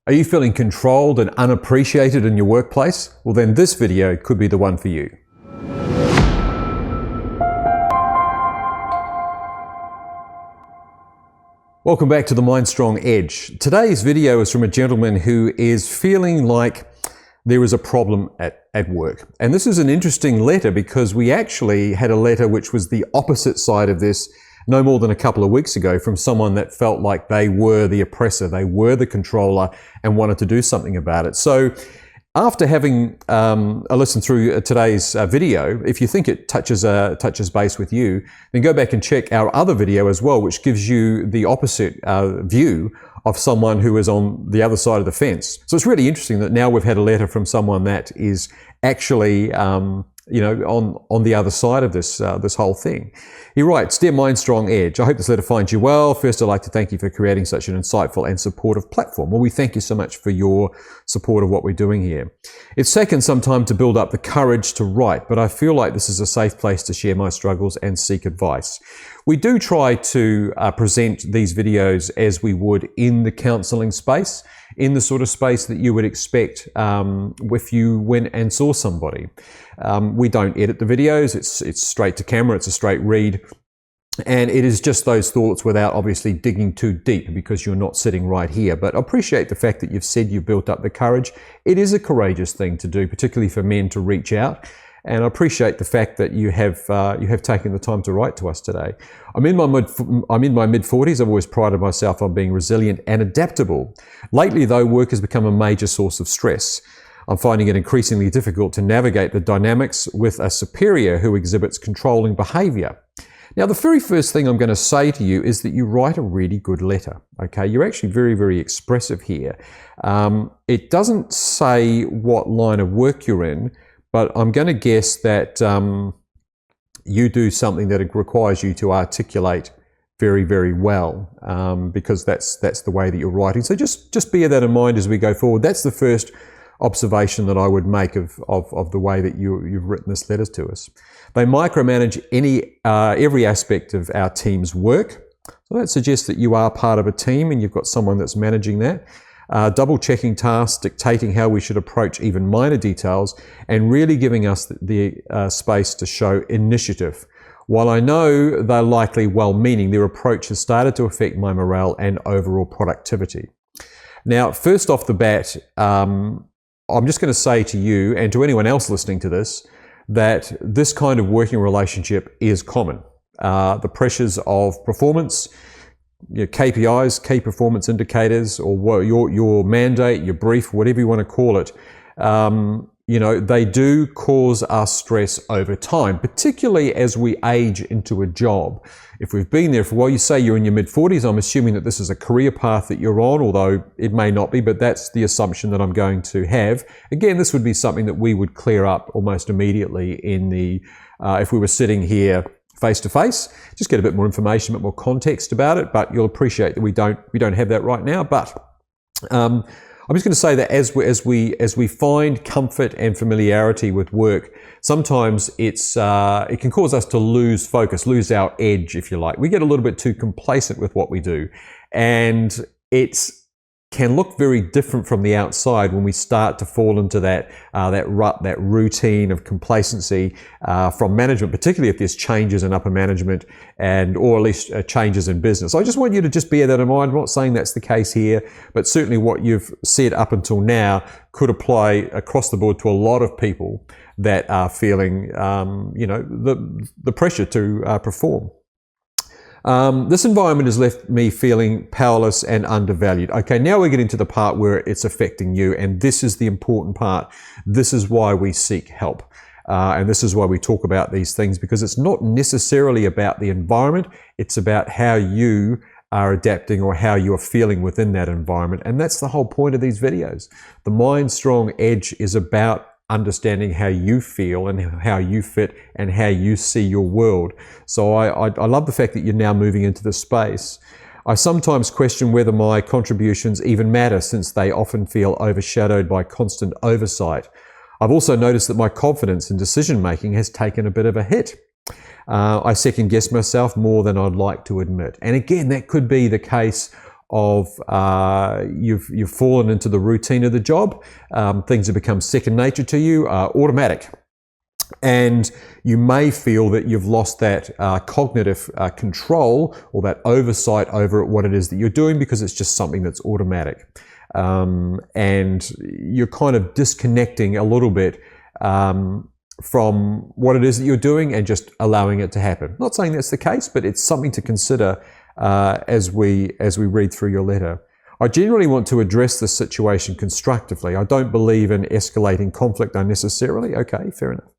Are you feeling controlled and unappreciated in your workplace? Well, then this video could be the one for you. Welcome back to the MindStrong Edge. Today's video is from a gentleman who is feeling like there is a problem at work. And this is an interesting letter because we actually had a letter which was the opposite side of this no more than a couple of weeks ago from someone that felt like they were the oppressor, they were the controller and wanted to do something about it. So after having a listen through today's video, if you think it touches base with you, then go back and check our other video as well, which gives you the opposite view of someone who is on the other side of the fence. So it's really interesting that now we've had a letter from someone that is actually on the other side of this whole thing. He writes, "Dear MindStrong Edge, I hope this letter finds you well. First, I'd like to thank you for creating such an insightful and supportive platform." Well, we thank you so much for your support of what we're doing here. "It's taken some time to build up the courage to write, but I feel like this is a safe place to share my struggles and seek advice." We do try to present these videos as we would in the counseling space, in the sort of space that you would expect if you went and saw somebody. We don't edit the videos, it's straight to camera, it's a straight read, and it is just those thoughts without obviously digging too deep because you're not sitting right here. But I appreciate the fact that you've said you've built up the courage. It is a courageous thing to do, particularly for men to reach out. And I appreciate the fact that you have taken the time to write to us today. I'm in my mid-40s. I've always prided myself on being resilient and adaptable. Lately, though, work has become a major source of stress. I'm finding it increasingly difficult to navigate the dynamics with a superior who exhibits controlling behaviour. Now, the very first thing I'm going to say to you is that you write a really good letter. Okay, you're actually very, very expressive here. It doesn't say what line of work you're in, but I'm going to guess that you do something that requires you to articulate very, very well, because that's the way that you're writing. So just bear that in mind as we go forward. That's the first observation that I would make of the way that you've written this letter to us. They micromanage every aspect of our team's work. So that suggests that you are part of a team and you've got someone that's managing that. Double-checking tasks, dictating how we should approach even minor details, and really giving us the space to show initiative. While I know they're likely well-meaning, their approach has started to affect my morale and overall productivity. Now, first off the bat, I'm just going to say to you and to anyone else listening to this that this kind of working relationship is common. The pressures of performance, your KPIs, key performance indicators, or your mandate, your brief, whatever you want to call it, they do cause us stress over time, particularly as we age into a job. If we've been there for a while, you say you're in your mid-40s, I'm assuming that this is a career path that you're on, although it may not be, but that's the assumption that I'm going to have. Again, this would be something that we would clear up almost immediately if we were sitting here face to face, just get a bit more information, a bit more context about it. But you'll appreciate that we don't have that right now. But I'm just going to say that as we find comfort and familiarity with work, sometimes it can cause us to lose focus, lose our edge, if you like. We get a little bit too complacent with what we do, and it can look very different from the outside when we start to fall into that rut, that routine of complacency from management, particularly if there's changes in upper management or at least changes in business. I just want you to just bear that in mind. I'm not saying that's the case here, but certainly what you've said up until now could apply across the board to a lot of people that are feeling, the pressure to perform. This environment has left me feeling powerless and undervalued. Okay, now we're getting to the part where it's affecting you, and this is the important part. This is why we seek help. And this is why we talk about these things, because it's not necessarily about the environment, it's about how you are adapting or how you are feeling within that environment. And that's the whole point of these videos. The MindStrong Edge is about understanding how you feel and how you fit and how you see your world. So I love the fact that you're now moving into this space. I sometimes question whether my contributions even matter, since they often feel overshadowed by constant oversight. I've also noticed that my confidence in decision making has taken a bit of a hit. I second guess myself more than I'd like to admit. And again, that could be the case of you've fallen into the routine of the job. Things have become second nature to you, automatic. And you may feel that you've lost that cognitive control or that oversight over what it is that you're doing because it's just something that's automatic. And you're kind of disconnecting a little bit from what it is that you're doing and just allowing it to happen. Not saying that's the case, but it's something to consider as we read through your letter. I generally want to address this situation constructively. I don't believe in escalating conflict unnecessarily. Okay, fair enough.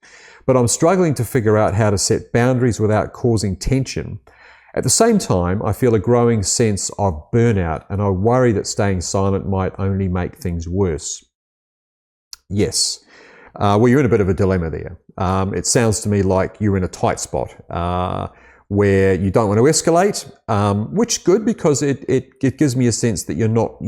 But I'm struggling to figure out how to set boundaries without causing tension. At the same time, I feel a growing sense of burnout, and I worry that staying silent might only make things worse. Yes. Well, you're in a bit of a dilemma there. It sounds to me like you're in a tight spot where you don't want to escalate, which is good because it gives me a sense that you're not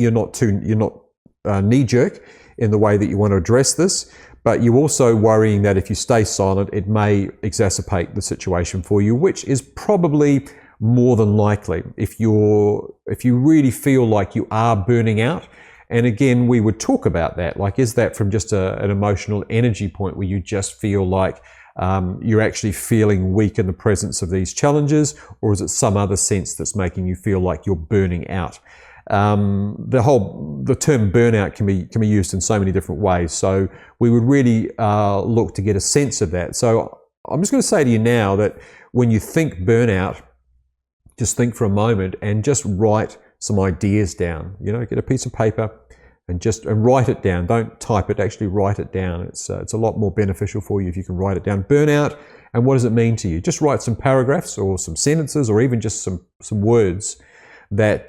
knee-jerk in the way that you want to address this. But you're also worrying that if you stay silent, it may exacerbate the situation for you, which is probably more than likely if you really feel like you are burning out. And again, we would talk about that. Like, is that from just an emotional energy point where you just feel like you're actually feeling weak in the presence of these challenges, or is it some other sense that's making you feel like you're burning out? The term burnout can be used in so many different ways. So we would really look to get a sense of that. So I'm just going to say to you now that when you think burnout, just think for a moment and just write some ideas down. Get a piece of paper and write it down. Don't type it, actually write it down. It's a lot more beneficial for you if you can write it down. Burnout, and what does it mean to you? Just write some paragraphs or some sentences or even just some words that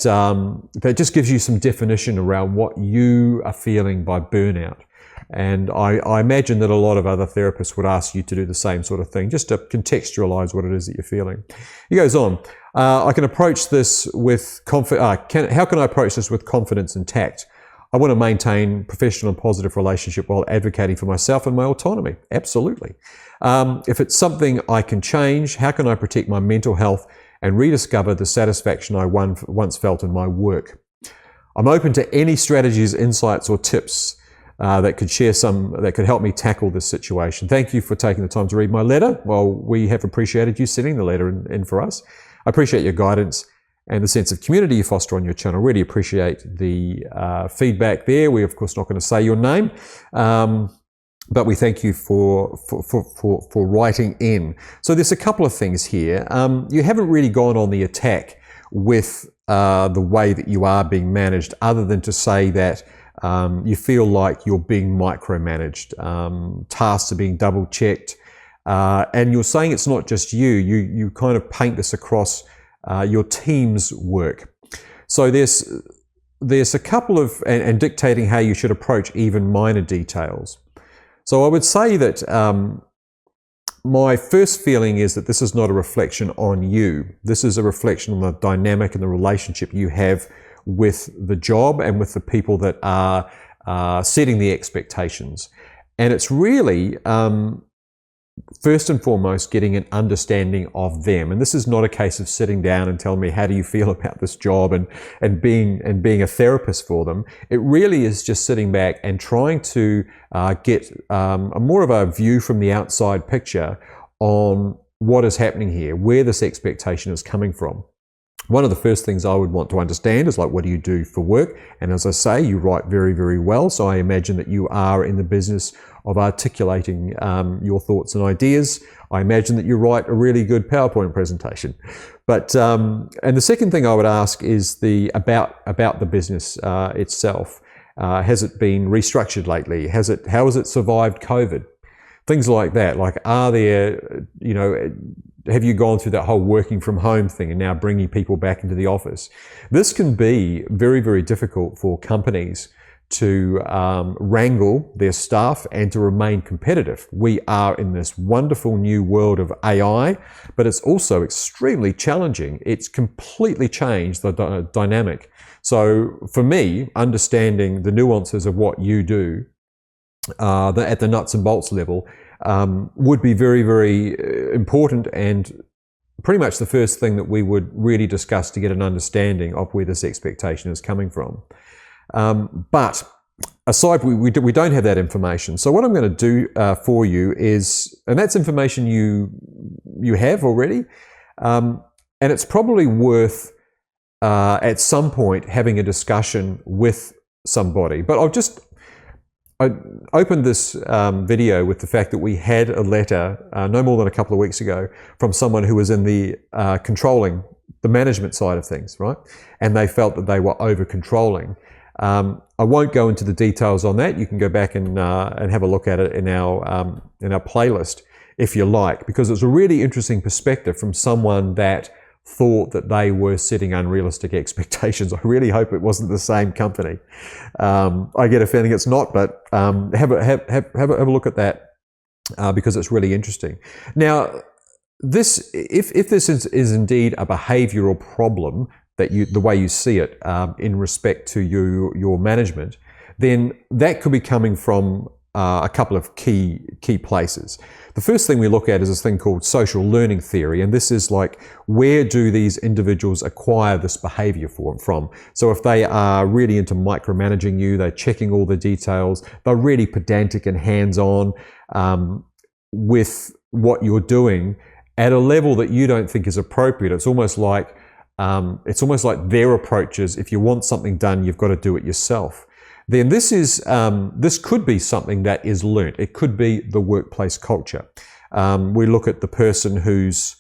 just gives you some definition around what you are feeling by burnout. And I imagine that a lot of other therapists would ask you to do the same sort of thing, just to contextualize what it is that you're feeling. He goes on, I can approach this with how can I approach this with confidence and tact? I want to maintain professional and positive relationship while advocating for myself and my autonomy. Absolutely. If it's something I can change, how can I protect my mental health and rediscover the satisfaction I once felt in my work? I'm open to any strategies, insights, or tips that could help me tackle this situation. Thank you for taking the time to read my letter. Well, we have appreciated you sending the letter in for us. I appreciate your guidance and the sense of community you foster on your channel. Really appreciate the feedback there. We're of course not going to say your name, but we thank you for writing in. So there's a couple of things here. You haven't really gone on the attack with the way that you are being managed, other than to say that you feel like you're being micromanaged. Tasks are being double checked. And you're saying it's not just you. You kind of paint this across your team's work. So there's a couple of, and dictating how you should approach even minor details. So I would say that my first feeling is that this is not a reflection on you. This is a reflection on the dynamic and the relationship you have with the job and with the people that are setting the expectations. And it's really, first and foremost, getting an understanding of them. And this is not a case of sitting down and telling me, how do you feel about this job, and being a therapist for them. It really is just sitting back and trying to get more of a view from the outside picture on what is happening here, where this expectation is coming from. One of the first things I would want to understand is, like, what do you do for work? And as I say, you write very, very well. So I imagine that you are in the business of articulating your thoughts and ideas. I imagine that you write a really good PowerPoint presentation. But and the second thing I would ask is about the business itself. Has it been restructured lately? How has it survived COVID? Things like that. Like, are there, have you gone through that whole working from home thing and now bringing people back into the office? This can be very, very difficult for companies to wrangle their staff and to remain competitive. We are in this wonderful new world of AI, but it's also extremely challenging. It's completely changed the dynamic. So for me, understanding the nuances of what you do at the nuts and bolts level would be very, very important, and pretty much the first thing that we would really discuss to get an understanding of where this expectation is coming from. But aside, we don't have that information. So what I'm going to do for you is, and that's information you have already, and it's probably worth at some point having a discussion with somebody. But I opened this video with the fact that we had a letter no more than a couple of weeks ago from someone who was in the controlling, the management side of things, right? And they felt that they were over-controlling. I won't go into the details on that. You can go back and have a look at it in our playlist if you like, because it's a really interesting perspective from someone that thought that they were setting unrealistic expectations. I really hope it wasn't the same company. I get a feeling it's not, but have a look at that because it's really interesting. Now, if this is indeed a behavioural problem, that the way you see it in respect to your management, then that could be coming from a couple of key places. The first thing we look at is this thing called social learning theory, and this is like, where do these individuals acquire this behavior from? So if they are really into micromanaging you, they're checking all the details, they're really pedantic and hands-on with what you're doing at a level that you don't think is appropriate. It's almost like their approach is, if you want something done, you've got to do it yourself. Then this could be something that is learnt. It could be the workplace culture. We look at the person who's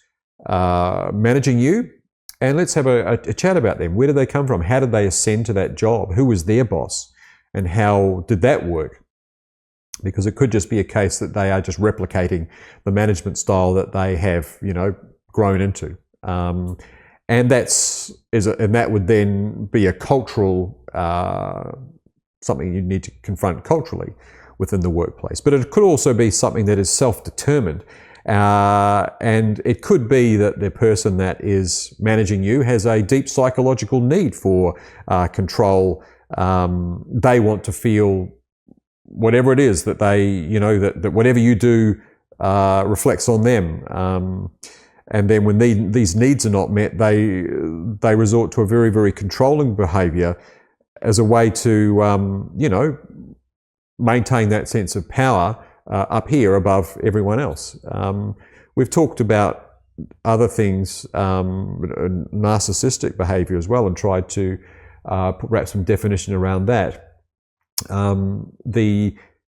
managing you, and let's have a chat about them. Where did they come from? How did they ascend to that job? Who was their boss? And how did that work? Because it could just be a case that they are just replicating the management style that they have, grown into. And that would then be a cultural something you need to confront culturally within the workplace. But it could also be something that is self-determined. And it could be that the person that is managing you has a deep psychological need for control. They want to feel whatever it is that they, that whatever you do reflects on them. And then when these needs are not met, they resort to a very, very controlling behavior as a way to, maintain that sense of power up here above everyone else. We've talked about other things, narcissistic behavior as well, and tried to put perhaps some definition around that. The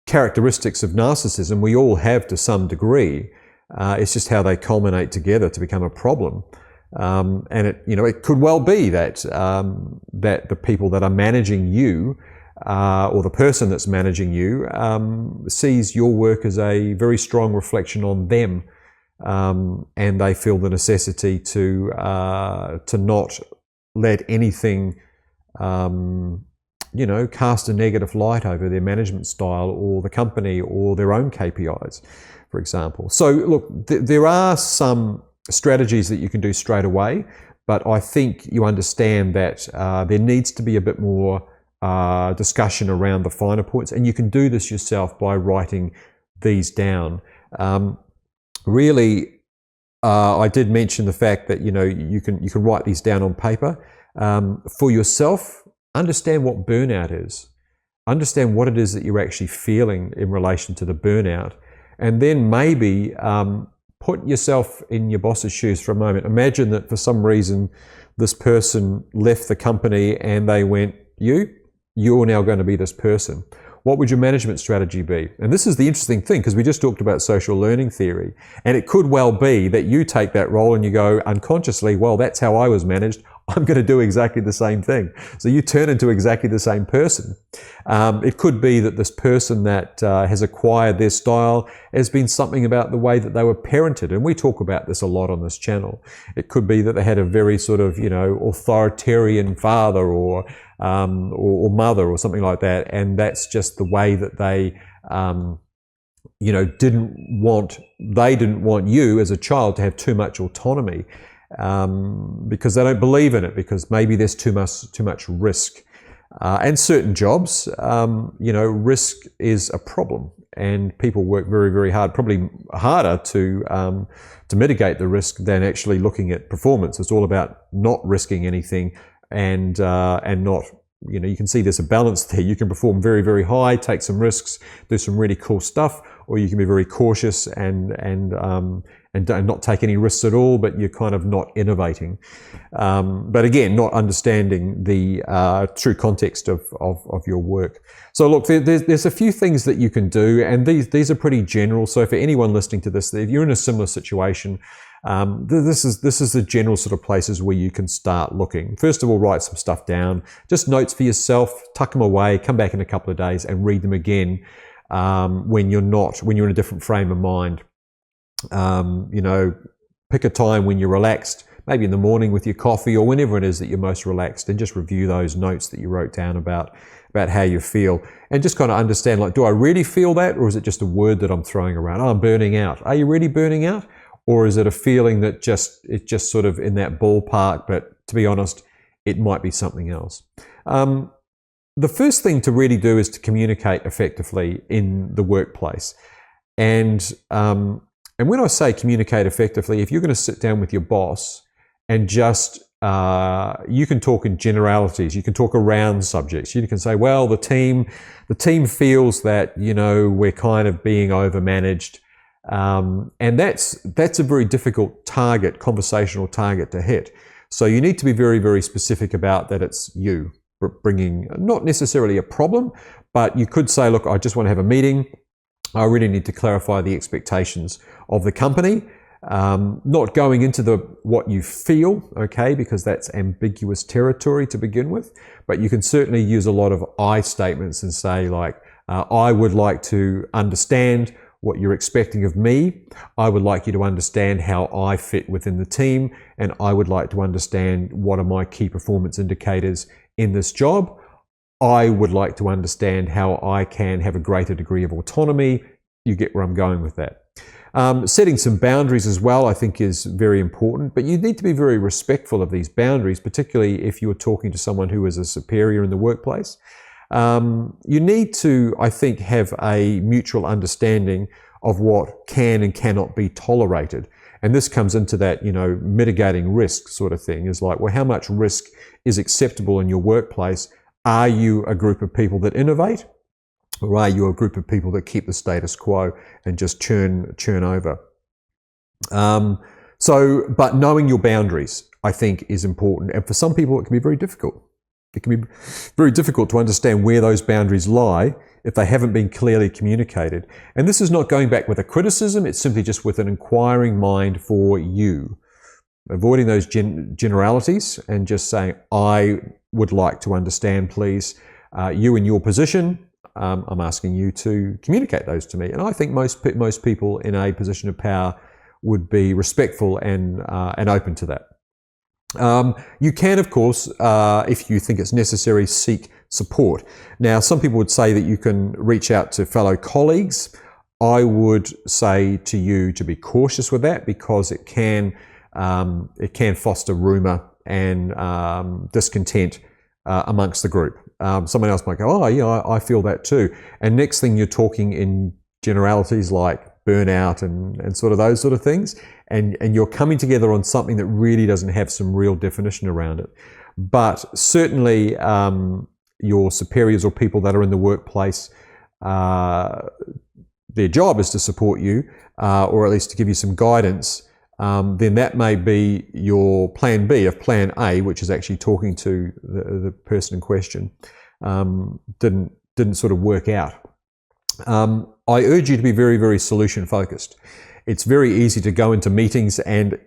characteristics of narcissism we all have to some degree. It's just how they culminate together to become a problem. And it could well be that that the people that are managing you, or the person that's managing you, sees your work as a very strong reflection on them, and they feel the necessity to not let anything, cast a negative light over their management style or the company or their own KPIs, for example. So look, there are some strategies that you can do straight away, but I think you understand that there needs to be a bit more discussion around the finer points, and you can do this yourself by writing these down. Really, I did mention the fact that you can write these down on paper for yourself. Understand what burnout is. Understand what it is that you're actually feeling in relation to the burnout, and then maybe put yourself in your boss's shoes for a moment. Imagine that for some reason this person left the company and they went, you're now going to be this person. What would your management strategy be? And this is the interesting thing, because we just talked about social learning theory, and it could well be that you take that role and you go unconsciously, well, that's how I was managed. I'm going to do exactly the same thing. So you turn into exactly the same person. It could be that this person that has acquired their style has been something about the way that they were parented. And we talk about this a lot on this channel. It could be that they had a very sort of, authoritarian father or mother or something like that. And that's just the way that they, didn't want you as a child to have too much autonomy. Because they don't believe in it, because maybe there's too much risk. And certain jobs, risk is a problem. and people work very, very hard, probably harder to mitigate the risk than actually looking at performance. It's all about not risking anything and not, you can see there's a balance there. You can perform very, very high, take some risks, do some really cool stuff, or you can be very cautious and not take any risks at all, but you're kind of not innovating. But again, not understanding the true context of your work. So look, there's a few things that you can do, and these are pretty general. So for anyone listening to this, if you're in a similar situation, this is the general sort of places where you can start looking. First of all, write some stuff down, just notes for yourself, tuck them away, come back in a couple of days and read them again when you're in a different frame of mind. Pick a time when you're relaxed, maybe in the morning with your coffee or whenever it is that you're most relaxed, and just review those notes that you wrote down about how you feel, and just kind of understand, like, do I really feel that, or is it just a word that I'm throwing around? Oh, I'm burning out. Are you really burning out? Or is it a feeling that it's just sort of in that ballpark, but to be honest, it might be something else. The first thing to really do is to communicate effectively in the workplace. And when I say communicate effectively, if you're going to sit down with your boss and just, you can talk in generalities, you can talk around subjects. You can say, well, the team feels that, we're kind of being overmanaged. And that's a very difficult conversational target to hit. So you need to be very, very specific about that. It's you bringing not necessarily a problem, but you could say, look, I just want to have a meeting. I really need to clarify the expectations of the company. Not going into what you feel, okay, because that's ambiguous territory to begin with, but you can certainly use a lot of I statements and say, like, I would like to understand what you're expecting of me. I would like you to understand how I fit within the team, and I would like to understand what are my key performance indicators in this job. I would like to understand how I can have a greater degree of autonomy. You get where I'm going with that. Setting some boundaries as well, I think, is very important, but you need to be very respectful of these boundaries, particularly if you're talking to someone who is a superior in the workplace. You need to, I think, have a mutual understanding of what can and cannot be tolerated. And this comes into that, mitigating risk sort of thing, is like, well, how much risk is acceptable in your workplace? Are you a group of people that innovate, or are you a group of people that keep the status quo and just churn over? But knowing your boundaries, I think, is important. And for some people, it can be very difficult. It can be very difficult to understand where those boundaries lie if they haven't been clearly communicated. And this is not going back with a criticism, it's simply just with an inquiring mind for you. Avoiding those generalities and just saying, I would like to understand, please, you in your position, I'm asking you to communicate those to me. And I think most people in a position of power would be respectful and open to that. You can, of course, if you think it's necessary, seek support. Now, some people would say that you can reach out to fellow colleagues. I would say to you to be cautious with that, because it can foster rumour and discontent amongst the group. Someone else might go, oh, yeah, I feel that too. And next thing you're talking in generalities like burnout and sort of those sort of things. And you're coming together on something that really doesn't have some real definition around it. But certainly your superiors or people that are in the workplace, their job is to support you, or at least to give you some guidance. Then that may be your plan B of plan A, which is actually talking to the person in question. Didn't sort of work out. I urge you to be very, very solution focused. It's very easy to go into meetings, and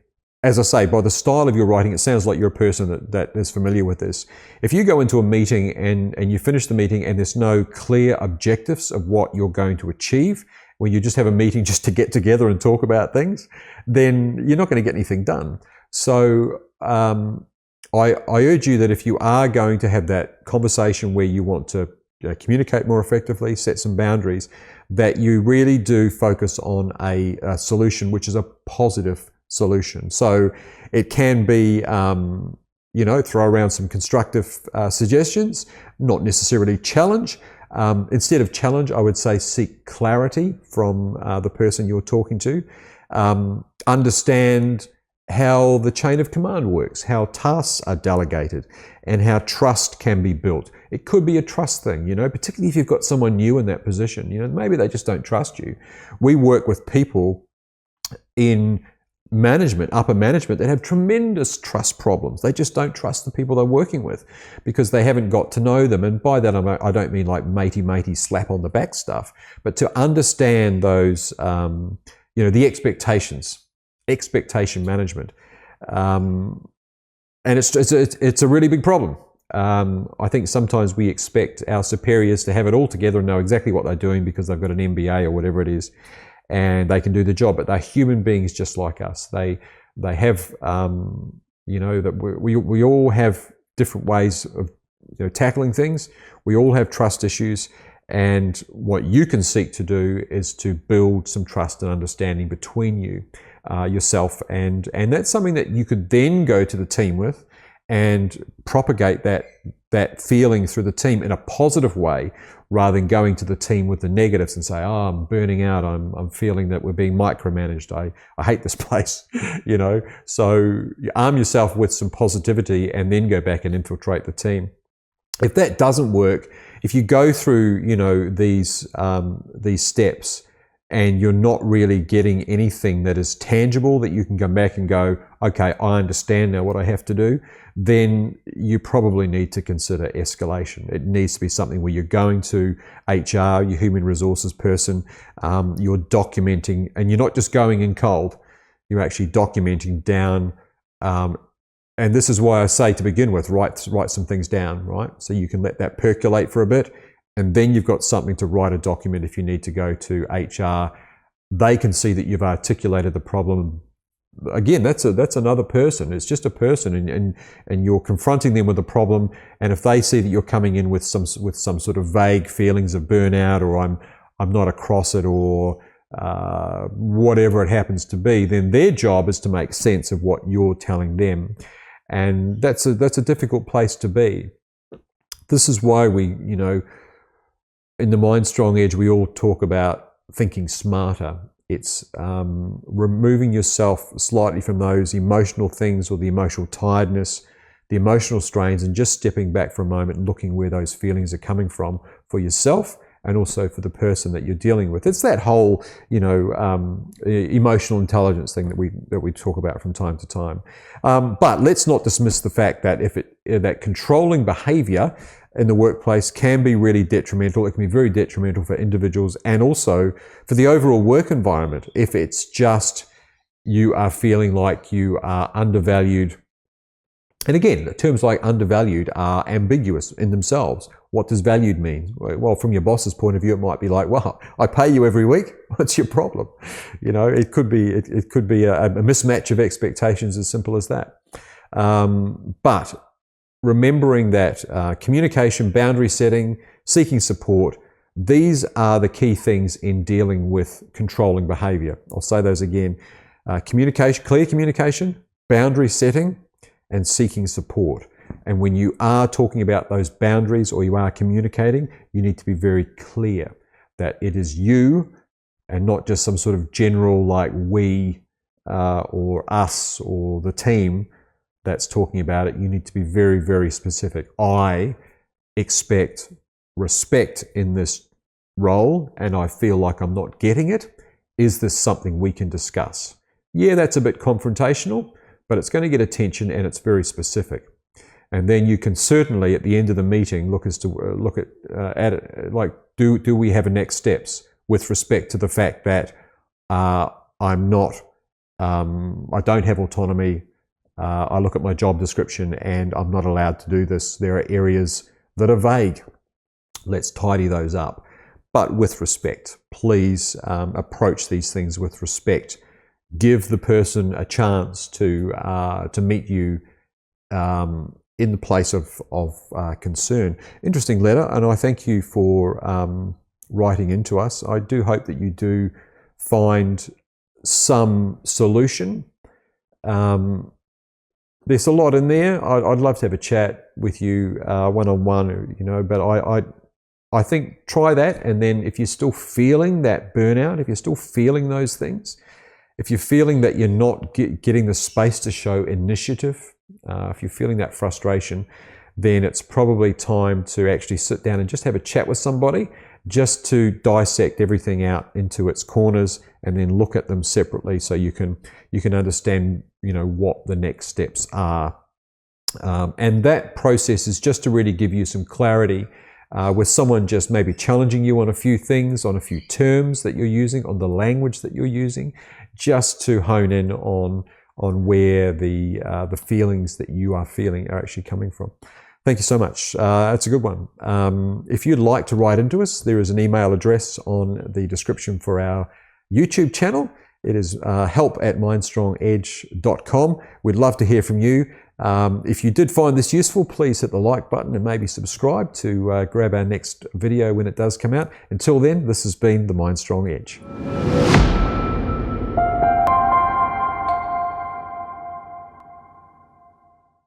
as I say, by the style of your writing, it sounds like you're a person that is familiar with this. If you go into a meeting and you finish the meeting and there's no clear objectives of what you're going to achieve, where you just have a meeting just to get together and talk about things, then you're not going to get anything done. So I urge you that if you are going to have that conversation where you want to communicate more effectively, set some boundaries, that you really do focus on a solution which is a positive solution. So it can be, throw around some constructive suggestions, not necessarily challenge, Instead of challenge, I would say seek clarity from the person you're talking to. Understand how the chain of command works, how tasks are delegated, and how trust can be built. It could be a trust thing, particularly if you've got someone new in that position. Maybe they just don't trust you. We work with people in management, upper management, that have tremendous trust problems. They just don't trust the people they're working with because they haven't got to know them. And by that, I don't mean like matey slap on the back stuff, but to understand those, the expectation management. And it's a really big problem. I think sometimes we expect our superiors to have it all together and know exactly what they're doing because they've got an MBA or whatever it is, and they can do the job. But they're human beings just like us. They have, that we all have different ways of tackling things. We all have trust issues. And what you can seek to do is to build some trust and understanding between you, yourself, and that's something that you could then go to the team with and propagate that feeling through the team in a positive way, rather than going to the team with the negatives and say, "Oh, I'm burning out. I'm feeling that we're being micromanaged. I hate this place," So you arm yourself with some positivity and then go back and infiltrate the team. If that doesn't work, if you go through, these steps and you're not really getting anything that is tangible that you can come back and go, "Okay, I understand now what I have to do," then you probably need to consider escalation. It needs to be something where you're going to HR, your human resources person, you're documenting, and you're not just going in cold, you're actually documenting down. And this is why I say to begin with, write some things down, right? So you can let that percolate for a bit, and then you've got something to write a document if you need to go to HR. They can see that you've articulated the problem. Again, that's another person. It's just a person, and you're confronting them with a problem. And if they see that you're coming in with some sort of vague feelings of burnout, or I'm not across it, or whatever it happens to be, then their job is to make sense of what you're telling them. And that's a difficult place to be. This is why we, in the MindStrong Edge, we all talk about thinking smarter. It's removing yourself slightly from those emotional things, or the emotional tiredness, the emotional strains, and just stepping back for a moment and looking where those feelings are coming from for yourself and also for the person that you're dealing with. It's that whole, emotional intelligence thing that we talk about from time to time. But let's not dismiss the fact that that controlling behavior in the workplace can be really detrimental. It can be very detrimental for individuals and also for the overall work environment. If it's just you are feeling like you are undervalued. And again, terms like undervalued are ambiguous in themselves. What does valued mean? Well, from your boss's point of view, it might be like, "Well, I pay you every week. What's your problem?" It could be a mismatch of expectations, as simple as that. But remembering that communication, boundary setting, seeking support, these are the key things in dealing with controlling behavior. I'll say those again. Communication, clear communication, boundary setting, and seeking support. And when you are talking about those boundaries, or you are communicating, you need to be very clear that it is you and not just some sort of general like we or us or the team that's talking about it. You need to be very, very specific. I expect respect in this role, and I feel like I'm not getting it. Is this something we can discuss? Yeah, that's a bit confrontational, but it's going to get attention, and it's very specific. And then you can certainly, at the end of the meeting, look at it like, do we have a next steps with respect to the fact that I don't have autonomy. I look at my job description and I'm not allowed to do this. There are areas that are vague. Let's tidy those up, but with respect. Please approach these things with respect. Give the person a chance to meet you in the place of concern. Interesting letter, and I thank you for writing into us. I do hope that you do find some solution. There's a lot in there. I'd love to have a chat with you one-on-one, but I think try that, and then if you're still feeling that burnout, if you're still feeling those things, if you're feeling that you're not getting the space to show initiative, if you're feeling that frustration, then it's probably time to actually sit down and just have a chat with somebody, just to dissect everything out into its corners and then look at them separately, so you can understand, what the next steps are. And that process is just to really give you some clarity with someone just maybe challenging you on a few things, on a few terms that you're using, on the language that you're using, just to hone in on where the feelings that you are feeling are actually coming from. Thank you so much. That's a good one. If you'd like to write into us, there is an email address on the description for our YouTube channel. It is help@mindstrongedge.com. We'd love to hear from you. If you did find this useful, please hit the like button and maybe subscribe to grab our next video when it does come out. Until then, this has been the MindStrong Edge.